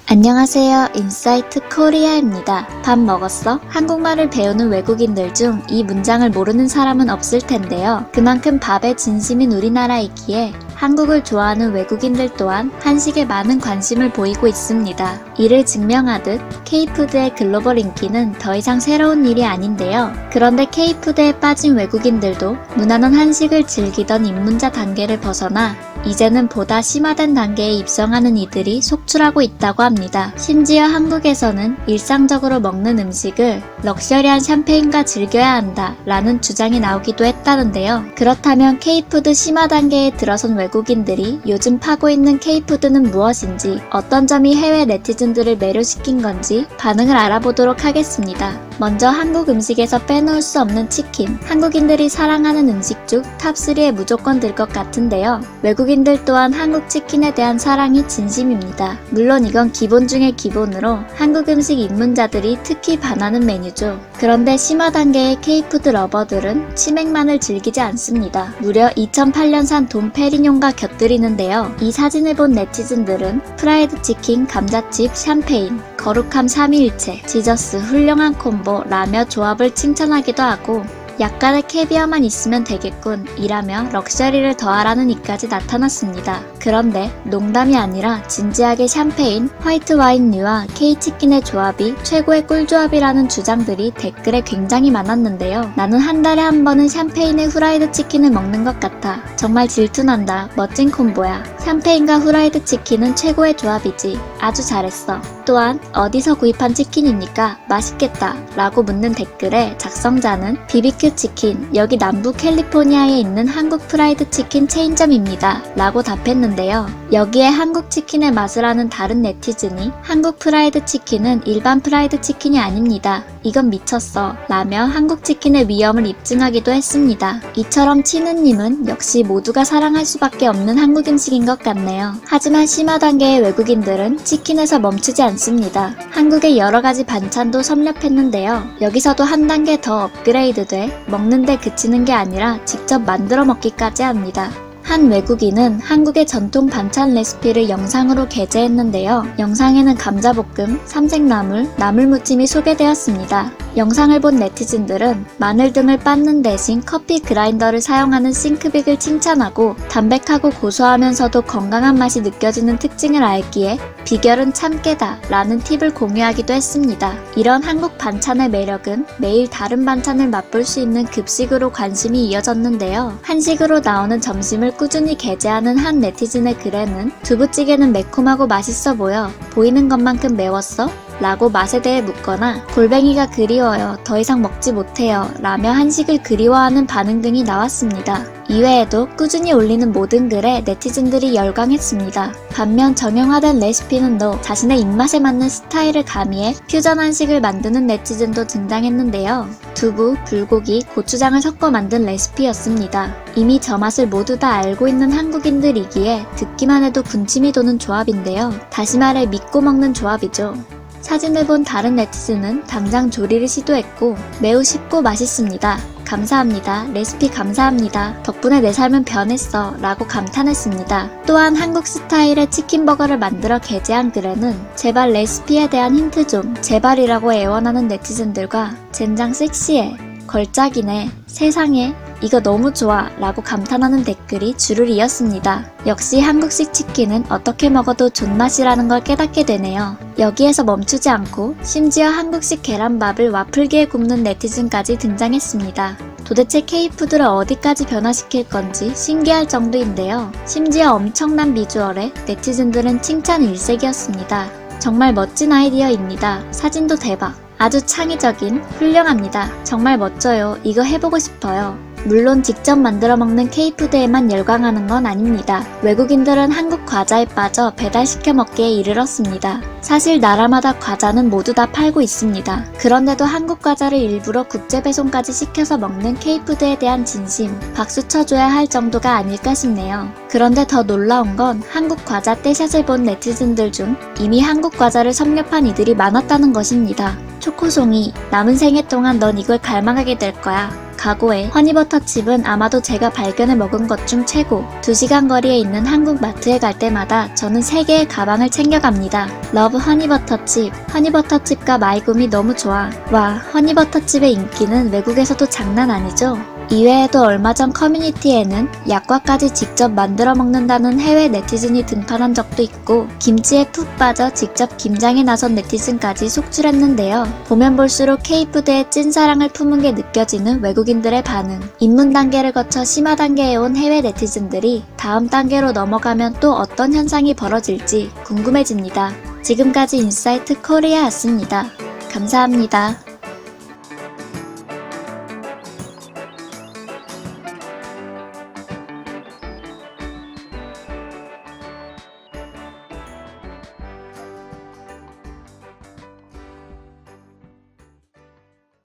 안녕하세요. 인사이트 코리아입니다. 밥 먹었어? 한국말을 배우는 외국인들 중 이 문장을 모르는 사람은 없을 텐데요. 그만큼 밥에 진심인 우리나라이기에 한국을 좋아하는 외국인들 또한 한식에 많은 관심을 보이고 있습니다. 이를 증명하듯 K푸드의 글로벌 인기는 더 이상 새로운 일이 아닌데요. 그런데 K푸드에 빠진 외국인들도 무난한 한식을 즐기던 입문자 단계를 벗어나 이제는 보다 심화된 단계에 입성하는 이들이 속출하고 있다고 합니다. 심지어 한국에서는 일상적으로 먹는 음식을 럭셔리한 샴페인과 즐겨야 한다 라는 주장이 나오기도 했다는데요. 그렇다면 K푸드 심화 단계에 들어선 외국인들이 요즘 파고 있는 K푸드는 무엇인지, 어떤 점이 해외 네티즌들을 매료시킨 건지 반응을 알아보도록 하겠습니다. 먼저 한국 음식에서 빼놓을 수 없는 치킨. 한국인들이 사랑하는 음식 중 탑3에 무조건 들 것 같은데요. 외국인들 또한 한국 치킨에 대한 사랑이 진심입니다. 물론 이건 기본 중의 기본으로 한국 음식 입문자들이 특히 반하는 메뉴죠. 그런데 심화 단계의 K푸드 러버들은 치맥만을 즐기지 않습니다. 무려 2008년산 돔 페리뇽과 곁들이는데요. 이 사진을 본 네티즌들은 프라이드 치킨, 감자칩, 샴페인, 거룩함 삼위일체, 지저스, 훌륭한 콤보 라며 조합을 칭찬하기도 하고 약간의 캐비어만 있으면 되겠군 이라며 럭셔리를 더하라는 이까지 나타났습니다. 그런데 농담이 아니라 진지하게 샴페인, 화이트 와인류와 K치킨의 조합이 최고의 꿀조합이라는 주장들이 댓글에 굉장히 많았는데요. 나는 한 달에 한 번은 샴페인에 후라이드 치킨을 먹는 것 같아. 정말 질투난다. 멋진 콤보야. 샴페인과 후라이드 치킨은 최고의 조합이지. 아주 잘했어. 또한 어디서 구입한 치킨입니까? 맛있겠다 라고 묻는 댓글에 작성자는 BBQ 치킨, 여기 남부 캘리포니아에 있는 한국 프라이드 치킨 체인점입니다 라고 답했는데요. 여기에 한국 치킨의 맛을 아는 다른 네티즌이 한국 프라이드 치킨은 일반 프라이드 치킨이 아닙니다. 이건 미쳤어 라며 한국 치킨의 위험을 입증하기도 했습니다. 이처럼 치느님은 역시 모두가 사랑할 수밖에 없는 한국 음식인 것 같네요. 하지만 심화 단계의 외국인들은 치킨에서 멈추지 않습니다. 한국의 여러가지 반찬도 섭렵했는데요. 여기서도 한 단계 더 업그레이드돼 먹는데 그치는 게 아니라 직접 만들어 먹기까지 합니다. 한 외국인은 한국의 전통 반찬 레시피를 영상으로 게재했는데요. 영상에는 감자볶음, 삼색나물, 나물무침이 소개되었습니다. 영상을 본 네티즌들은 마늘 등을 빻는 대신 커피 그라인더를 사용하는 싱크빅을 칭찬하고 담백하고 고소하면서도 건강한 맛이 느껴지는 특징을 알기에 비결은 참깨다 라는 팁을 공유하기도 했습니다. 이런 한국 반찬의 매력은 매일 다른 반찬을 맛볼 수 있는 급식으로 관심이 이어졌는데요. 한식으로 나오는 점심을 꾸준히 게재하는 한 네티즌의 글에는 두부찌개는 매콤하고 맛있어 보여. 보이는 것만큼 매웠어? 라고 맛에 대해 묻거나 골뱅이가 그리워요. 더 이상 먹지 못해요. 라며 한식을 그리워하는 반응 등이 나왔습니다. 이외에도 꾸준히 올리는 모든 글에 네티즌들이 열광했습니다. 반면 정형화된 레시피는 노, 자신의 입맛에 맞는 스타일을 가미해 퓨전 한식을 만드는 네티즌도 등장했는데요. 두부, 불고기, 고추장을 섞어 만든 레시피였습니다. 이미 저 맛을 모두 다 알고 있는 한국인들이기에 듣기만 해도 군침이 도는 조합인데요. 다시 말해 믿고 먹는 조합이죠. 사진을 본 다른 네티즌은 당장 조리를 시도했고 매우 쉽고 맛있습니다. 감사합니다. 레시피 감사합니다. 덕분에 내 삶은 변했어 라고 감탄했습니다. 또한 한국 스타일의 치킨버거를 만들어 게재한 글에는 제발 레시피에 대한 힌트 좀, 제발이라고 애원하는 네티즌들과 젠장 섹시해, 걸작이네, 세상에 이거 너무 좋아 라고 감탄하는 댓글이 줄을 이었습니다. 역시 한국식 치킨은 어떻게 먹어도 존맛이라는 걸 깨닫게 되네요. 여기에서 멈추지 않고 심지어 한국식 계란밥을 와플기에 굽는 네티즌까지 등장했습니다. 도대체 K푸드를 어디까지 변화시킬 건지 신기할 정도인데요. 심지어 엄청난 비주얼에 네티즌들은 칭찬 일색이었습니다. 정말 멋진 아이디어입니다. 사진도 대박. 아주 창의적인, 훌륭합니다. 정말 멋져요. 이거 해보고 싶어요. 물론 직접 만들어 먹는 K푸드에만 열광하는 건 아닙니다. 외국인들은 한국 과자에 빠져 배달시켜 먹기에 이르렀습니다. 사실 나라마다 과자는 모두 다 팔고 있습니다. 그런데도 한국 과자를 일부러 국제 배송까지 시켜서 먹는 K푸드에 대한 진심, 박수 쳐줘야 할 정도가 아닐까 싶네요. 그런데 더 놀라운 건 한국 과자 떼샷을 본 네티즌들 중 이미 한국 과자를 섭렵한 이들이 많았다는 것입니다. 초코송이, 남은 생애 동안 넌 이걸 갈망하게 될 거야. 각오해. 허니버터칩은 아마도 제가 발견해 먹은 것 중 최고. 2시간 거리에 있는 한국 마트에 갈 때마다 저는 3개의 가방을 챙겨갑니다. 러브 허니버터칩. 허니버터칩과 마이곰이 너무 좋아. 와, 허니버터칩의 인기는 외국에서도 장난 아니죠? 이외에도 얼마 전 커뮤니티에는 약과까지 직접 만들어 먹는다는 해외 네티즌이 등판한 적도 있고, 김치에 푹 빠져 직접 김장에 나선 네티즌까지 속출했는데요. 보면 볼수록 K푸드의 찐사랑을 품은 게 느껴지는 외국인들의 반응. 입문 단계를 거쳐 심화 단계에 온 해외 네티즌들이 다음 단계로 넘어가면 또 어떤 현상이 벌어질지 궁금해집니다. 지금까지 인사이트 코리아였습니다. 감사합니다.